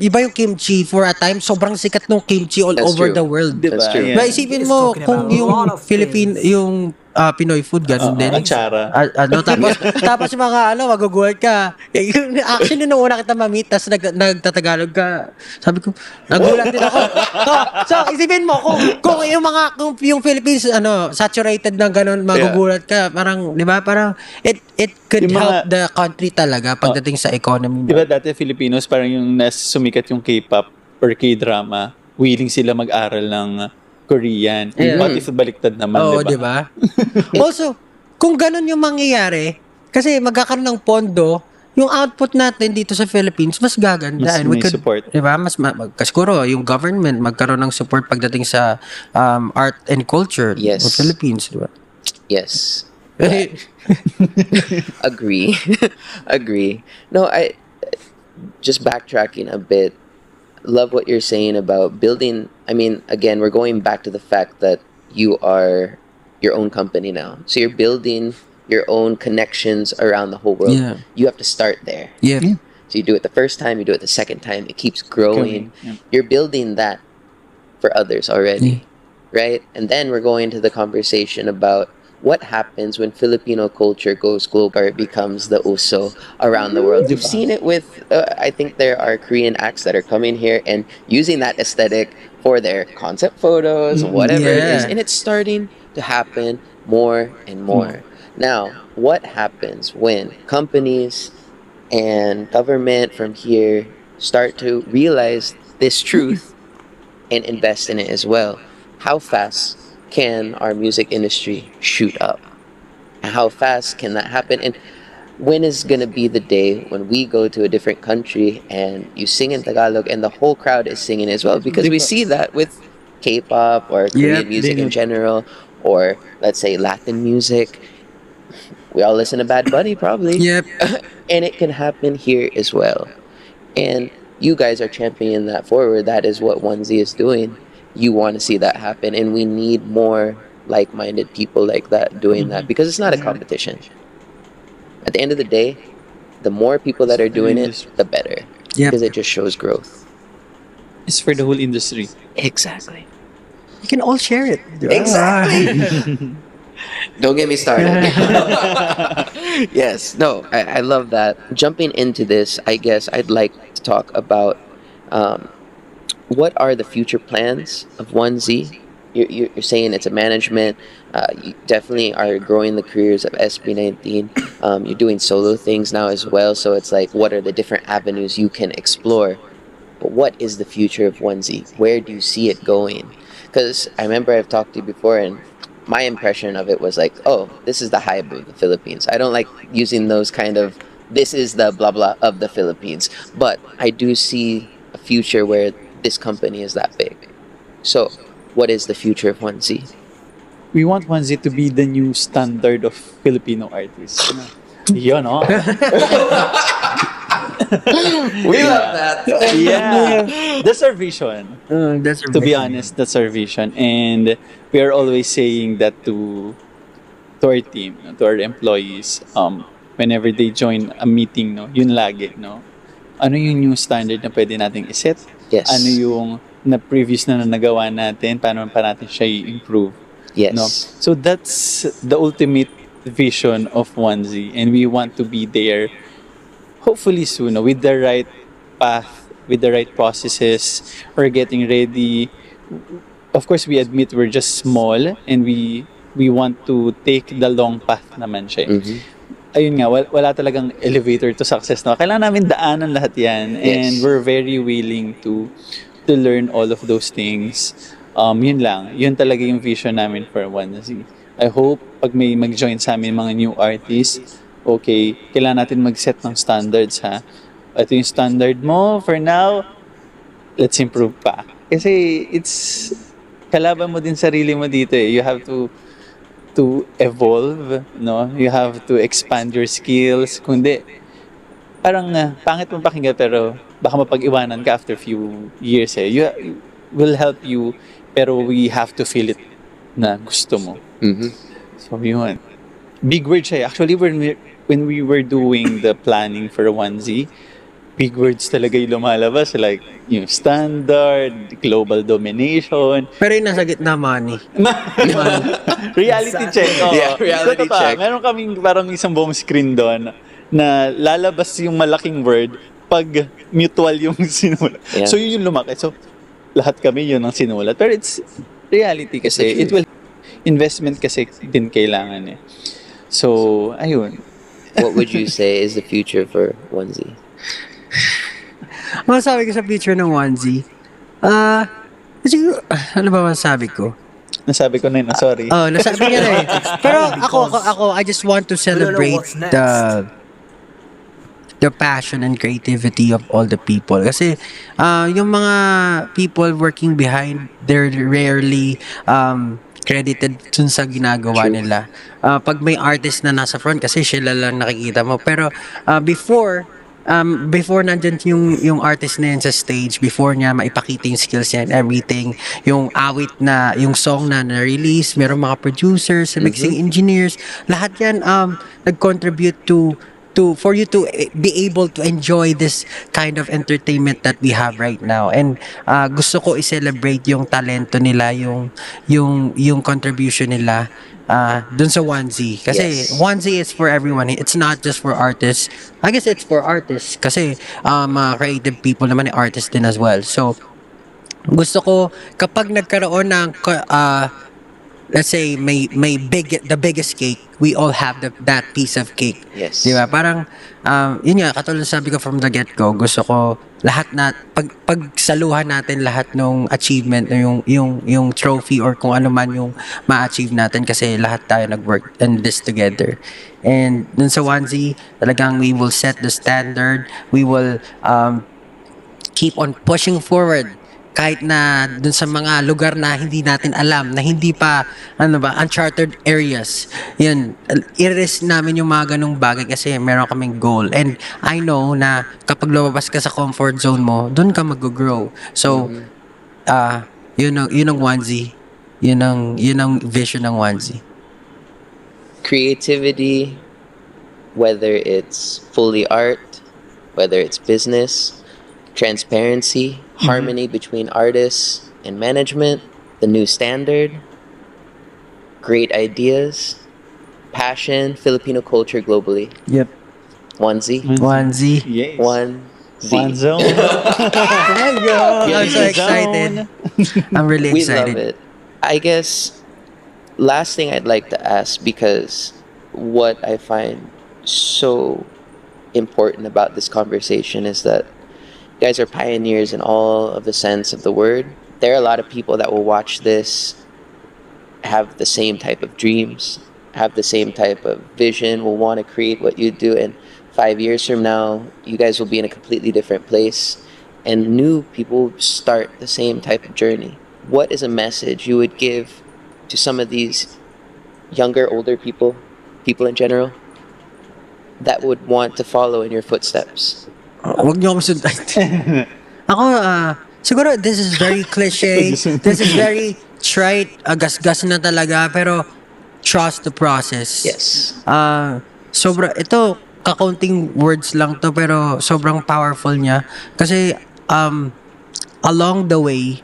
iba yung kimchi for a time, sobrang sikat ng kimchi all That's over true. the world. That's true. Yeah. Naisipin It's mo talking kung about a yung lot of Philippine, things. yung Pinoy food, ganun din. Atsara. Tapos yung mga magugulat ka. Actually, nung una kita ma-meet, tapos nagtatagalog ka, sabi ko, nagulat din ako. So, isipin mo, kung yung Philippines, saturated ng ganun, magugulat ka, parang, di ba, parang, it could Yung help mga- the country talaga pagdating sa economy. Diba dati Filipinos, parang yung sumikat yung K-pop or K-drama, willing sila mag-aral ng Korean. Yeah. What if baliktad naman, Oo, diba? di ba? Also, kung ganun yung mangyayari, kasi magkakaroon ng pondo, yung output natin dito sa Philippines, mas gaganda. Mas And we may support. Di ba? Siguro, yung government magkaroon ng support pagdating sa art and culture Yes. ng Philippines. Di ba? Yes. Agree. Agree. No, I just backtracking a bit. Love what you're saying about building. I mean, again, we're going back to the fact that you are your own company now. So you're building your own connections around the whole world. Yeah. You have to start there. Yeah. So you do it the first time, you do it the second time, it keeps growing. Yeah. You're building that for others already, right? And then we're going to the conversation about what happens when Filipino culture goes global or it becomes the uso around the world. You've seen it with, I think there are Korean acts that are coming here and using that aesthetic for their concept photos, whatever it is. Yeah. And it's starting to happen more and more. Now, what happens when companies and government from here start to realize this truth and invest in it as well? How fast can our music industry shoot up? And how fast can that happen? And when is going to be the day when we go to a different country and you sing in Tagalog and the whole crowd is singing as well? Because we see that with K-pop or Korean Yep, music they in do. general, or let's say Latin music. We all listen to Bad Bunny probably. Yep. And it can happen here as well. And you guys are championing that forward. That is what 1Z is doing. You want to see that happen, and we need more like-minded people like that doing that, because it's not a competition. At the end of the day, the more people that are doing it, the better. Yep. Because it just shows growth. It's for the whole industry. Exactly. You can all share it. Exactly. Don't get me started. Yes, no, I love that. Jumping into this, I guess I'd like to talk about what are the future plans of 1Z? You're saying it's a management. You definitely are growing the careers of SB19. You're doing solo things now as well. So it's like, what are the different avenues you can explore? But what is the future of 1Z? Where do you see it going? Because I remember I've talked to you before, and my impression of it was like, oh, this is the hype of the Philippines. I don't like using those kind of, this is the blah blah of the Philippines. But I do see a future where this company is that big. So, what is the future of 1Z? We want 1Z to be the new standard of Filipino artists. Yun, no? We love that. Yeah. That's our vision. That's our To be vision. honest, that's our vision. And we are always saying that to our team, to our employees, whenever they join a meeting, no, yun lagi, no? Ano yung new standard na pwede nating iset? Yes. Ano yung na previous na nagawa natin, paano pa natin siya i-improve? Yes. No? So that's the ultimate vision of 1Z, and we want to be there hopefully soon, no, with the right path, with the right processes. We're getting ready. Of course, we admit we're just small, and we want to take the long path naman siya. Mhm. Ayun nga, wala talagang elevator to success, no? Kailangan namin daanan lahat yan, and Yes. we're very willing to learn all of those things. Yun lang. Yun talaga yung vision namin for 1Z. I hope pag may mag-join sa amin mga new artists, okay, kailangan natin mag-set ng standards, ha? Ito yung standard mo for now, let's improve pa. Kasi it's, kalaban mo din sarili mo dito eh. You have to evolve, no? You have to expand your skills. Kundi, parang pangit mo pakinggan pero baka mapag-iwanan ka after few years eh. You will help you pero we have to feel it na gusto mo. Mhm. So yun. Big word siya. Actually, when we were doing the planning for 1Z, big words talaga yung lumalabas. Like, yung standard, global domination. Pero yung nasa gitna, money. Reality check. Oo. Yeah, reality Totoo, check. Meron kaming parang isang buong screen doon na lalabas yung malaking word pag mutual yung sinulat. Yeah. So yun yung lumaki. So lahat kami yun ang sinulat. Pero it's reality kasi. It will investment kasi din kailangan eh. So, ayun. What would you say is the future for 1Z? Masasabi ko sa future ng 1Z, siguro, ano ba masasabi ko? Nasabi ko na yun. Sorry. Oh, nasabi niya na eh. Pero ako, I just want to celebrate what's next. the passion and creativity of all the people. Kasi, yung mga people working behind, they're rarely, credited dun sa ginagawa nila. Pag may artist na nasa front, kasi sila lang nakikita mo. Pero, before nandyan yung artist na yan sa stage, before niya maipakita yung skills niya and everything, yung awit na, yung song na na-release, meron mga producers, mixing engineers, lahat yan nag-contribute to for you to be able to enjoy this kind of entertainment that we have right now. And gusto ko i-celebrate yung talento nila, yung contribution nila dun sa 1Z. Kasi Yes. 1Z is for everyone. It's not just for artists. I guess it's for artists kasi mga creative people naman ay artists din as well. So, gusto ko kapag nagkaroon ng let's say the biggest cake, we all have that piece of cake. Yes. Di ba? Parang yun nga, katulad sabi ko from the get-go, gusto ko lahat na pagsaluhan natin lahat ng achievement, yung trophy or kung ano man yung ma-achieve natin kasi lahat tayo nag-work in this together. And dun sa 1Z, talagang we will set the standard. We will keep on pushing forward kahit na dun sa mga lugar na hindi natin alam, na hindi pa, uncharted areas. Yun, i-risk namin yung mga ganong bagay kasi meron kaming goal. And I know na kapag lumabas ka sa comfort zone mo, dun ka mag-grow. So, yun ang 1Z. Yun ang vision ng 1Z. Creativity, whether it's fully art, whether it's business, transparency, harmony between artists and management, the new standard, great ideas, passion, Filipino culture globally. Yep. 1Z. 1Z. Yes. 1Z. One zone. There you go. I'm so excited. I'm really We excited. love it. I guess last thing I'd like to ask, because what I find so important about this conversation is that you guys are pioneers in all of the sense of the word. There are a lot of people that will watch this, have the same type of dreams, have the same type of vision, will want to create what you do, and 5 years from now, you guys will be in a completely different place, and new people start the same type of journey. What is a message you would give to some of these younger, older people in general, that would want to follow in your footsteps? Huwag niyo akong sundan. Ako, siguro this is very cliche. This is very trite. Gas-gas na talaga. Pero trust the process. Yes. Ito, kakaunting words lang to pero sobrang powerful niya. Kasi along the way,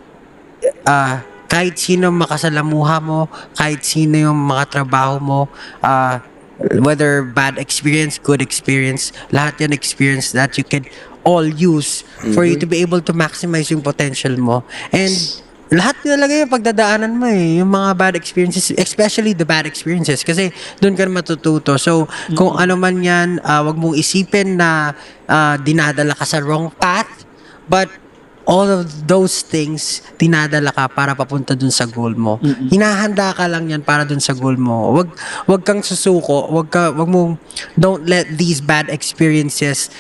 kahit sino makasalamuha mo, kahit sino yung makatrabaho mo, whether bad experience, good experience, lahat yan experience that you can all use for you to be able to maximize yung potential mo. And lahat talaga yung pagdadaanan mo yung mga bad experiences, especially the bad experiences, kasi doon ka matututo. So, kung ano man yan, wag mong isipin na dinadala ka sa wrong path, but all of those things, dinadala ka para papunta dun sa goal mo. Hinahanda ka lang yan para dun sa goal mo. Wag kang susuko, don't let these bad experiences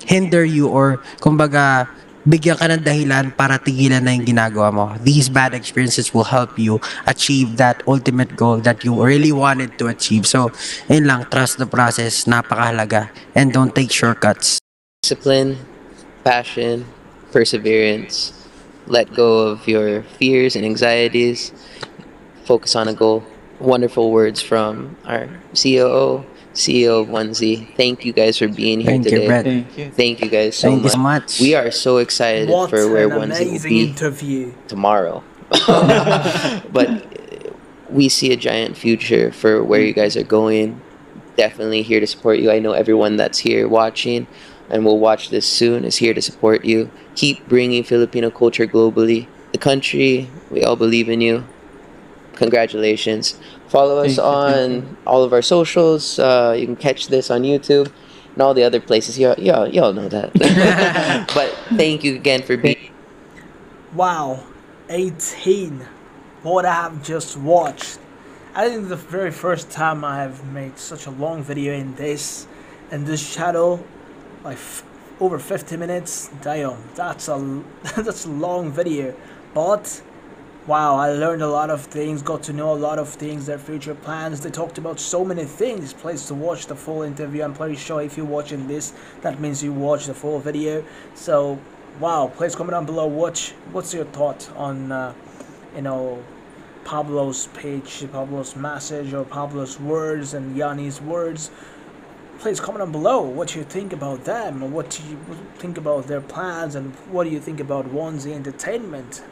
hinder you or kumbaga bigyan ka ng dahilan para tigilan na yung ginagawa mo. These bad experiences will help you achieve that ultimate goal that you really wanted to achieve. So, yun lang, trust the process, napakahalaga, and don't take shortcuts. Discipline, passion, perseverance, let go of your fears and anxieties, focus on a goal. Wonderful words from our CEO of 1Z. Thank you guys for being here Thank today. you, Brett. Thank you guys so Thank much. you so much. We are so excited What for where an 1Z will amazing be interview. tomorrow. But we see a giant future for where you guys are going. Definitely here to support you. I know everyone that's here watching and will watch this soon is here to support you. Keep bringing Filipino culture globally. The country, we all believe in you. Congratulations. Follow us on all of our socials. You can catch this on YouTube and all the other places. Y'all know that. But thank you again for being. Wow, 18. What I have just watched. I think the very first time I have made such a long video in this channel, like over 50 minutes. Damn, that's a long video. But wow, I learned a lot of things, got to know a lot of things, their future plans. They talked about so many things. Please to watch the full interview. I'm pretty sure if you're watching this, that means you watch the full video. So wow, please comment down below. What's your thought on Pablo's page, Pablo's message, or Pablo's words and Yanni's words? Please comment down below what you think about them, what do you think about their plans, and what do you think about 1Z Entertainment.